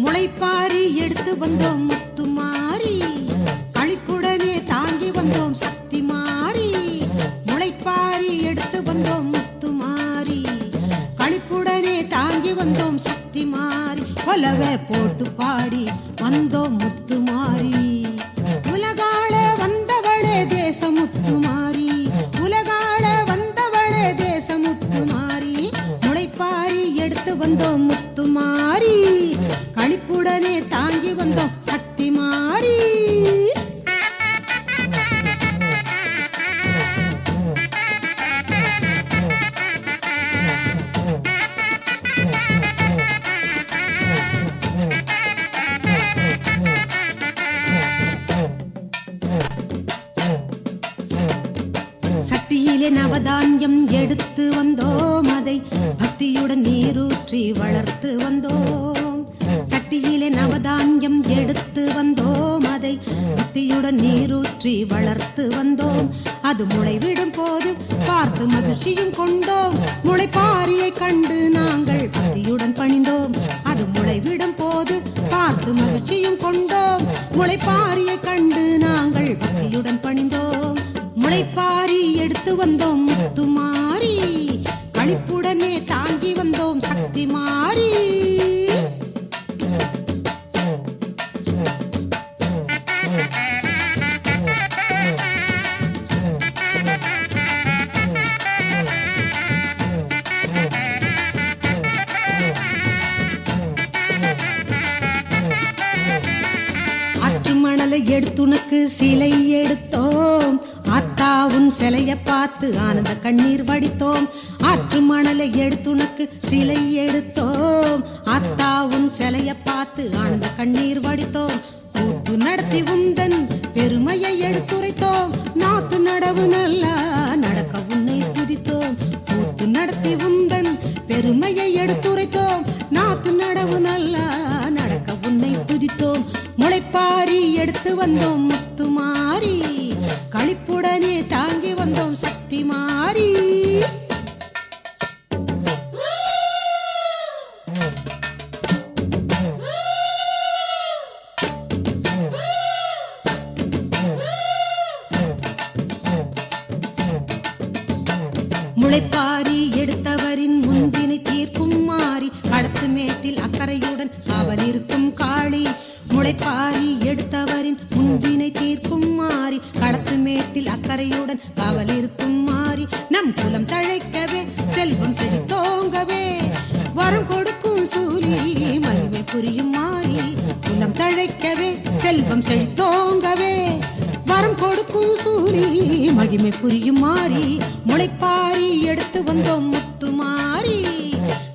முளைப்பாரி எடுத்து வந்தோம் முத்துமாரி, களிப்புடனே தாங்கி வந்தோம் சக்தி மாறி. முளைப்பாரி எடுத்து வந்தோம் முத்துமாரி, களிப்புடனே தாங்கி வந்தோம் சக்தி மாறி. கொலவை போட்டு பாடி வந்தோம் முத்துமாரி, உலகாள வந்தவளே தேச முத்துமாரி, உலகாள வந்தவளே தேச முத்துமாரி. முளைப்பாரி எடுத்து வந்தோம் முத்துமாரி, களிப்புடனே தாங்கி வந்தோம் சக்தி மாறி. சட்டியிலே நவதானியம் எடுத்து வந்தோம், அதை பக்தியுடன் நீரூற்றி வளர்த்து வந்தோம். சட்டியிலே நவதானியம் எடுத்து வந்தோம், அதை பக்தியுடன் நீரூற்றி வளர்த்து வந்தோம். அது முளைவிடும் போது பார்த்து மகிழ்ச்சியும் கொண்டோம், முளைப்பாரியை கண்டு நாங்கள் பக்தியுடன் பணிந்தோம். அது முளைவிடும் போது பார்த்து மகிழ்ச்சியும் கொண்டோம், முளைப்பாரியை கண்டு நாங்கள் பக்தியுடன் பணிந்தோம். முளைப்பாரி எடுத்து வந்தோம் முத்துமாரி, களிப்புடனே தாங்கி வந்தோம் சக்தி மாறி. ஆற்று மணலை எடுத்துனக்கு சிலை எடுத்தோம், ஆத்தாவுன் சிலைய பார்த்து ஆனந்த கண்ணீர் வடித்தோம். ஆற்று மணலை எடுத்துனக்கு சிலை எடுத்தோம், ஆத்தாவுன் சிலைய பார்த்து ஆனந்த கண்ணீர் வடித்தோம். கூத்து நடத்தி உந்தன் பெருமையை எடுத்துரைத்தோம், நாத்து நடவு நல்லா நடக்க உன்னை துதித்தோம். கூத்து நடத்தி உந்தன் பெருமையை எடுத்துரைத்தோம், நாத்து நடவு நல்லா நடக்க உன்னை துதித்தோம். முளைப்பாரி எடுத்து வந்தோம் முத்துமாரி, களிப்புடனே தாங்கி வந்தோம் சக்தி மாறி. முளைப்பாரி எடுத்தவரின் முன்பினை தீர்க்கும் மாறி, கடத்து மேட்டில் அக்கறையுடன் அவள் இருக்கும் காளி. முளைப்பாரி எடுத்தவரின் முன்பினை தீர்க்கும் மாறி, கடத்து மேட்டில் அக்கறையுடன் காவல் இருக்கும் மாறி. நம் குலம் தழைக்கவே செல்வம் செழித்தோங்கவே வரம் கொடுக்கும் சூரி, மகிமை புரியும் மாறி. குலம் தழைக்கவே செல்வம் செழித்தோங்கவே வரம் கொடுக்கும் சூரி, மகிமை புரியும் மாறி. முளைப்பாரி எடுத்து வந்தோம் முத்துமாரி,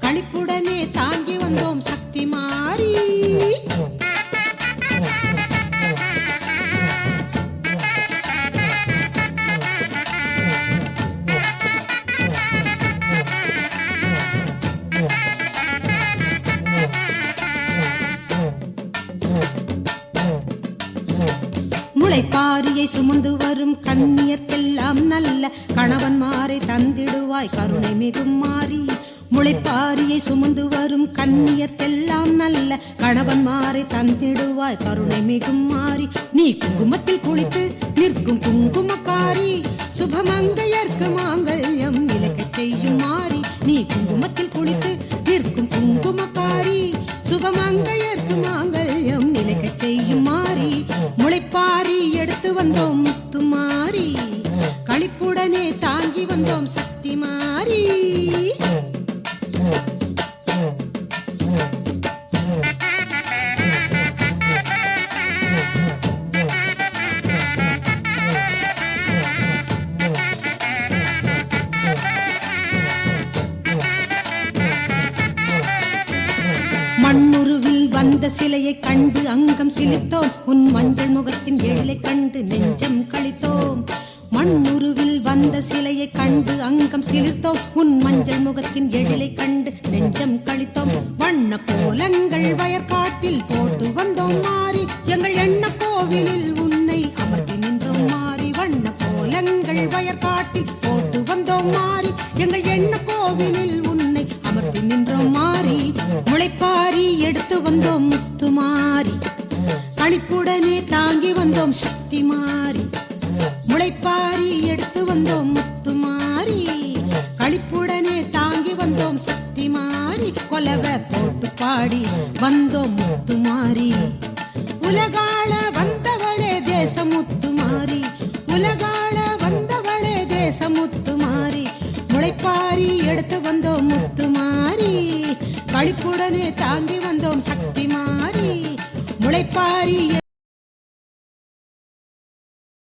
களிப்புடனே தாங்கி வந்தோம் சக்தி மாறி. முளைப்பாரியை சுமந்து வரும் கன்னியர்க்கெல்லாம் நல்ல கணவன்மாரை தந்திடுவாய் கருணை மிகும் மாறி. முளைப்பாரியை சுமந்து வரும் கன்னியர்க்கெல்லாம் நல்ல கணவன்மாரை தந்திடுவாய் கருணை மிகும் மாறி. நீ குங்குமத்தில் குளித்து நிற்கும் குங்குமக்காரி, சுபமங்கையர்க்கு மாங்கல்யம் நிலைக்கச் செய்யும் மாறி. நீ குங்குமத்தில் குளித்து நிற்கும் குங்குமக்காரி, சுபமங்கையர்க்கு மாங்கல்யம் நிலைக்கச் செய்யும் மாறி. முளைப்பாரி எடுத்து வந்தோம் முத்துமாரி, களிப்புடனே தாங்கி வந்தோம் சக்தி மாறி. மண்ணுருவில் வந்த சிலையை கண்டு அங்கம் சிலிர்த்தோம், உன் மஞ்சள் முகத்தின் எழிலை கண்டு நெஞ்சம் கழித்தோம். மண்ணுருவில் வந்த சிலையை கண்டு அங்கம் சிலிர்த்தோம், உன் மஞ்சள் முகத்தின் எழிலை கண்டு நெஞ்சம் கழித்தோம். வண்ண கோலங்கள் வயற்காட்டில் போட்டு வந்தோம் மாறி, எங்கள் எண்ண கோவிலில் உன்னை அமர்த்தி நின்றோம் மாறி. வண்ண கோலங்கள் வயற்காட்டில் போட்டு வந்தோம் மாறி, எங்கள் எண்ண கோவிலில் உன்னை அமர்த்தி நின்றோம் மாறி. முளைப்பாரி எடுத்து வந்தோம் முத்துமாரி, களிப்புடனே தாங்கி வந்தோம் சக்தி மாறி. முளைப்பாரி எடுத்து வந்தோம் முத்துமாரி, களிப்புடனே தாங்கி வந்தோம் சக்தி மாறி. கொலவை போட்டு பாடி வந்தோம் முத்துமாரி, உலகாள வந்தவளே தேச முத்துமாரி, உலகாள வந்தவளே தேச முத்துமாரி. முளைப்பாரி எடுத்து வந்தோம் முத்துமாரி, களிப்புடனே தாங்கி வந்தோம் சக்தி மாறி. முளைப்பாரி